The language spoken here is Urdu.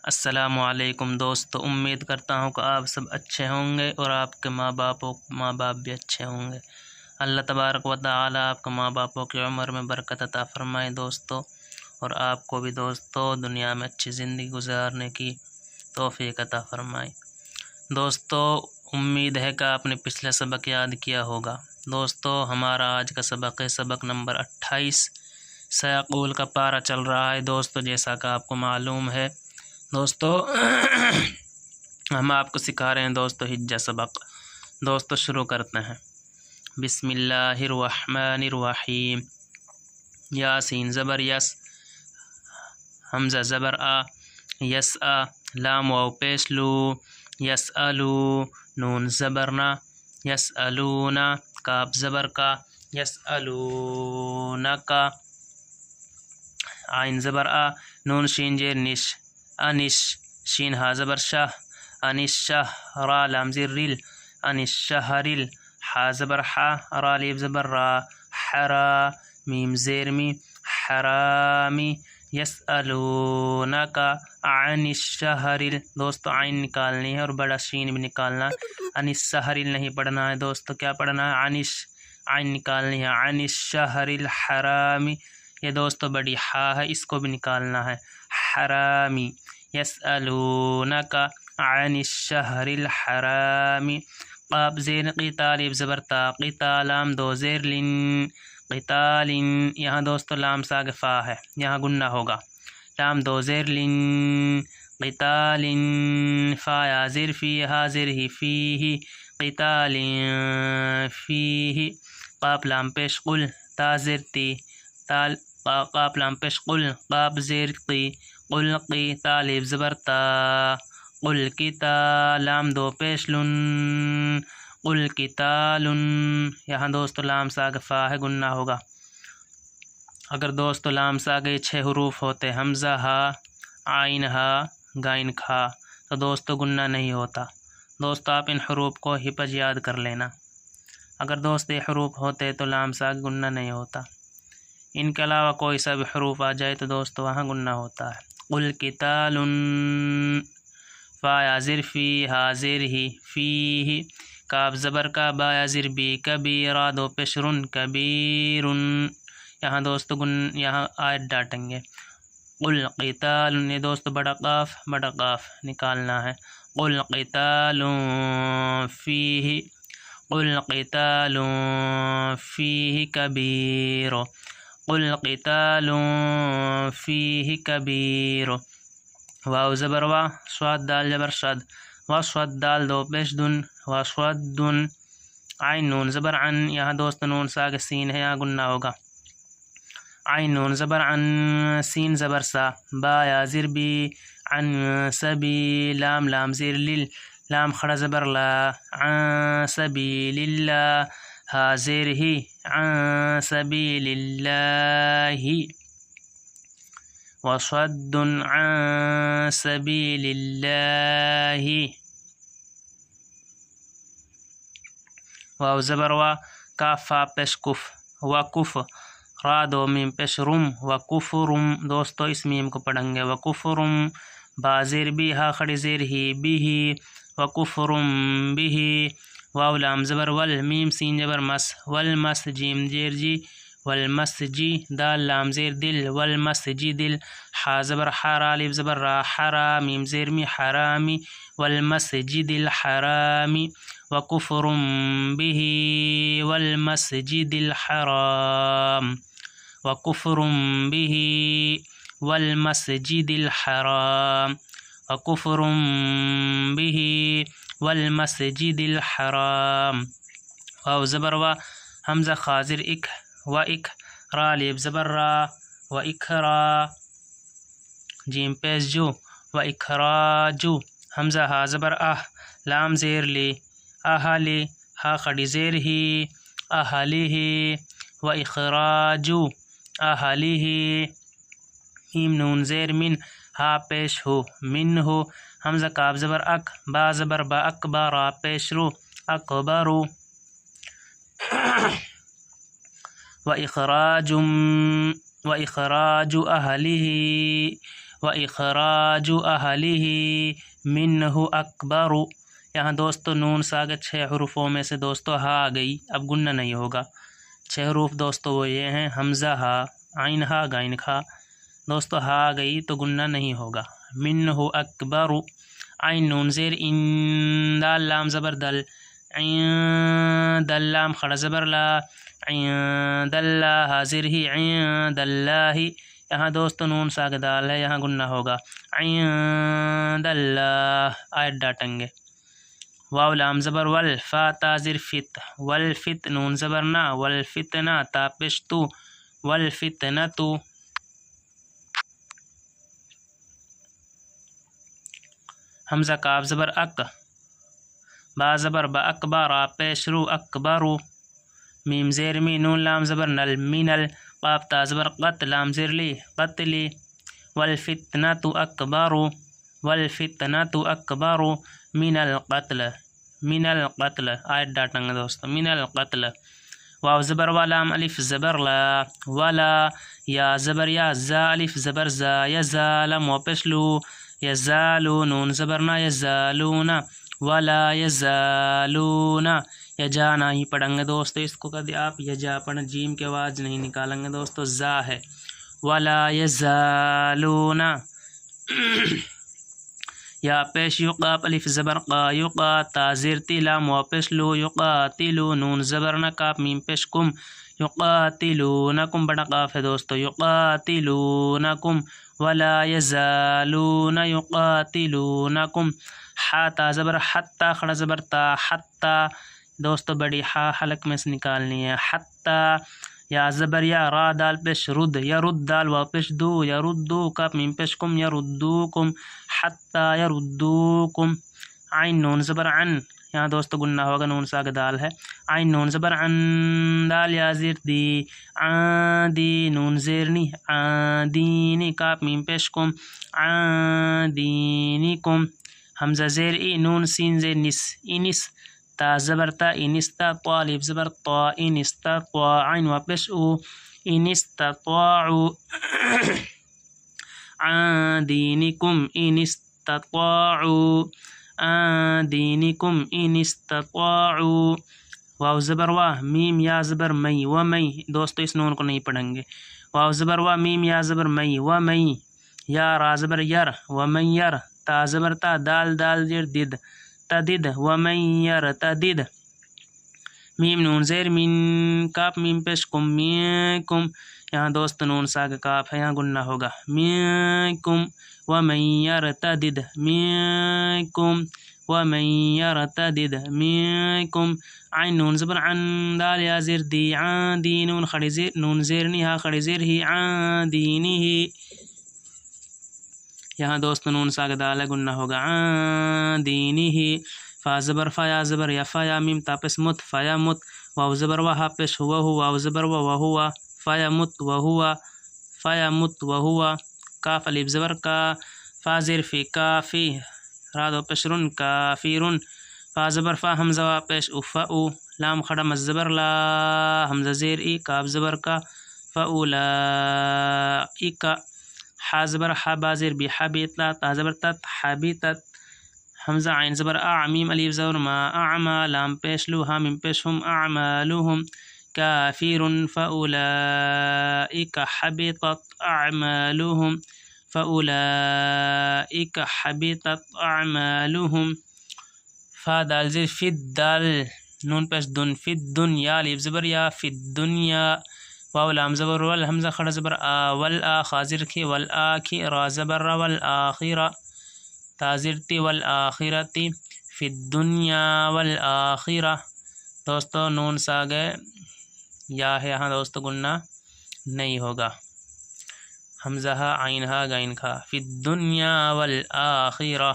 السلام علیکم دوستو، امید کرتا ہوں کہ آپ سب اچھے ہوں گے اور آپ کے ماں باپ بھی اچھے ہوں گے۔ اللہ تبارک و تعالی آپ کے ماں باپوں کی عمر میں برکت عطا فرمائے دوستو، اور آپ کو بھی دوستو دنیا میں اچھی زندگی گزارنے کی توفیق عطا فرمائے۔ دوستو امید ہے کہ آپ نے پچھلا سبق یاد کیا ہوگا۔ دوستو ہمارا آج کا سبق ہے سبق نمبر 28، سیقول کا پارہ چل رہا ہے دوستو، جیسا کہ آپ کو معلوم ہے دوستو ہم آپ کو سکھا رہے ہیں دوستو ہجہ سبق۔ دوستو شروع کرتے ہیں۔ بسم اللہ الرحمن الرحیم۔ یاسین زبر یس، حمزہ زبر آ، یس آ، لام واو پیش لو، یسألو، نون زبر نا، یسألونا، کاف زبر کا، یسألونکا، عین زبر آ، نون شین جیر نش، انش، شین ہا زبر شاہ، انش شاہ، را لام زیر ریل، انش شہریل، حا زبر حا، را لیب زبر را، حرا، میم زیر می، حرامی، یسألونکا عن الشہریل۔ دوستو عین نکالنی ہے اور بڑا شین بھی نکالنا ہے، عن الشہریل نہیں پڑھنا ہے دوستو، کیا پڑھنا ہے؟ عین نکالنی ہے، عن الشہر الحرامی۔ یہ دوستو بڑی حا ہے، اس کو بھی نکالنا ہے، حرامی، یسألونک عن الشہر الحرامی۔ قاف زیر قتال زبر تا، قتال لام دو زیر لن، قتال، یہاں دوستو لام ساگ فا ہے، یہاں گنہ ہوگا، لام دو زیر لن، قتال، فا یا زیر فی، حاضر ہی فیہ، قتال فیہ، قاف لام پیش قل، تا زیر تی، قاف لام پیش قل، قاف زیر قی، قل قی، تالیب زبر تا، قل کتا، لام دو پیش لن، قل کتالن، یہاں دوستو لام ساگ فا ہے، گنہ ہوگا۔ اگر دوستو لام ساگے 6 حروف ہوتے، حمزہ ہا، عین ہا، غین کھا، تو دوستو گنہ نہیں ہوتا۔ دوستو آپ ان حروف کو حفظ یاد کر لینا، اگر دوست یہ حروف ہوتے تو لام ساگ گنہ نہیں ہوتا۔ ان کے علاوہ کوئی سا بھی حروف آ جائے تو دوستو وہاں گنہ ہوتا ہے۔ قل کتال، فا یا زر فی، ہا زر ہی، فیہ، کاف زبر کا، با یا زر بی، کبیرہ دو پیشرن، کبیرن، یہاں دوستو یہاں آیت ڈانٹیں گے۔ قل قتال، یہ دوستو بڑا قاف نکالنا ہے، قل قتال فیہ، قل قتال فیہ کبیر، قل قتال فیہ کبیر، واو زبر وا، صاد دال زبر شد، وصد دال دو پیش دن، وصدن، عین نون زبر عن، یہاں دوست نون ساگ سین ہے، یہاں گنہ ہوگا، عین نون زبر عن، سین زبر سا، با یا زر بی، عن سبی، لام زیر لل، لام کھڑا زبر لا، عن سبیل اللہ، ہا زیر ہی، عن سبیل اللہ، وصد عن سبیل اللہ، واو زبر وا، کاف فا پیش کف، وکف، را دو میم پیش رم، وکفرم، دوستو اس میم کو پڑھیں گے، وکفرم، با زیر بی، ہا کھڑی زیر ہی، بھی، وکفرم بھی، واو لام زبر ول، میم سین زبر مس، والمس، جیم زیر جی، والمسجی، دال لام زیر دل، والمسجی دل، حا زبر حرا، لیب زبر را، حرا، میم زیر می، حرامی، والمسجد الحرامی، وکفرم به والمسجد الحرام، وکفرم به والمسجد الحرام، وکفرم به والمسجد الحرام، واو زبر وا، حمزہ خاضر اک، و اک، را لیب زبر را، و اکرا، جیم پیش جو، و اکراجو، حمزہ ہا زبر اہ، لام زیر لی، اہلی، ہا خڑی زیر ہی، اہلیہ، و اخراجو، اہلیہ، میم نون زیر من، ہا پیش ہو، من ہو، حمزہ کاف زبر اک، با زبر با، اکبر، را پیش رو، اکبرو، و اخراج اہلہ، و اخراج اہلہ منہ اکبر۔ یہاں دوستو نون ساگت 6 حروفوں میں سے دوستو ہا آ گئی، اب گننا نہیں ہوگا۔ 6 حروف دوستو وہ یہ ہیں حمزہ ہا، عین ہا، غین کھا۔ دوستو ہا آ گئی تو گننا نہیں ہوگا۔ منہ اکبر، عین نون زیر ان، دال لام زبر دل، عین دل لام خڑا زبر لا، عین دل لا حاضر ہی، عین دل لا ہی۔ یہاں دوستو نون ساگ دال ہے، یہاں گننا ہوگا۔ عین دل لا، آیت ڈاٹیں گے۔ واو لام زبر ول، فا تا زر فت، والفت نون زبر نا، والفتنہ تا پیش تو، والفتنۃ۔ حمزہ کاف زبر اک، با زبر با اکبر، را پیش رو اکبرو۔ میم زیر می، نون لام زبر نل، مینل، قاف تا زبر قط، لام زیر لی، قتلی۔ والفتنۃ اکبر، والفتنۃ اکبر من القتل، من القتل، آیت ڈاٹیں گے دوستو، من القتل۔ واو زبر وا، لام الف زبر لا، ولا، یا زبر یا، زا الف زبر زا، یزا لام واپس لو، یزالو نون زبر نا، یزالون، ولا یزالون۔ یجانا ہی پڑھیں گے دوستو، اس کو کبھی آپ یجا پڑھیں، جیم کے آواز نہیں نکالیں گے دوستو، زا ہے۔ ولا یزالون، یا پیش یقاف الف زبر قا، یقا تا زیرتی لام واپس لو، یقاتلو نون زبر نا، کاف میم پیش کم، یقاتلونکم بڑا قاف ہے دوستو، یقاتلونکم، ولا یزالون یقاتلونکم۔ حا تا زبر حتی خڑا زبر تا، حتی دوستو بڑی حا حلق میں سے نکالنی ہے، حتی۔ یا زبر یا، را دال پیش رد، یرد دال واپس دو، یردو کاف میم پیش کم، یردوکم، حتی یردوکم۔ عین نون زبر عن، یہاں دوستو گننا ہوگا، نون ساگ دال ہے، عین نون زبر عن، دال یا زیر دی، عادی نون زیرنی، عادینی کاف میم پیش کم، عادینکم۔ حمزہ زیر ای، نون سین زیر نس، انس، تا زبر تا، انستا، طالب زبر طا، انستا طا، عین واپس او، انستطاعوا عادینکم، انستطاعوا دینکم، ان استطاعوا۔ واو زبر وا، میم یا زبر مئی، ومئی دوستو اس نون کو نہیں پڑھیں گے۔ واو زبر وا، میم یا زبر مئی، ومئی۔ یا را زبر یر، ومن یر، تا زبر تا، دال دال زیر دد، تدد، ومن یرتدد۔ میم نون زیر من، کاف میم پیش کم، منکم، یہاں دوست نون ساگ کاف ہے، یہاں گننا ہوگا، منکم، ومن یرتدد منکم، ومن یرتدد منکم۔ عین نون زبر عن، دال یا زیر دی، عادی نون خڑی زیر، نون زیر نی، ہا خڑی زیر ہی، عادینی ہی۔ یہاں دوست نون ساگ دال ہے، گننا ہوگا، عادینی ہی۔ فا زبر فا، یا زبر یا، فا یا میم تاپس مت، فیا مت۔ واو زبر وا، ہا پیش ہوا ہو، واو زبر وا، وہوا، فیا مت وہوا، فیا مت وہوا۔ کاف الف زبر کا، فا زیر فی، کافی، را دو پیش رن، کافرن۔ فا زبر فا، حمزہ وا پیش او، فاو، لام خڑا مز زبر لا، حمزہ زیر ای، کاف زبر کا، فاولائک۔ حا زبر حا، با زیر بی، حبیت لا، تا زبر تت، حبیتت۔ حمزہ عین زبر آ، میم الف زبر ما، اعما لام پیش لو، ہا میم پیش ہم، اعمالهم کافر، فاولائک حبطت اعمالهم، فاولائک حبطت اعمالهم۔ فا دال زیر فی الدال، نون پیش دن، فی الدنیا، الف زبر یا، فی الدنیا۔ واو لام زبر ول، حمزہ خڑا زبر آ، والآ خاضر کی، والآخی، را زبر را، والآخرہ، تازرتی، والآخرتی، فی الدنیا والآخرہ۔ دوستو نون ساگے یا ہے، یہاں دوستو گننا نہیں ہوگا، حمزہ عین ہا غین کھا، فی الدنیا والآخرہ۔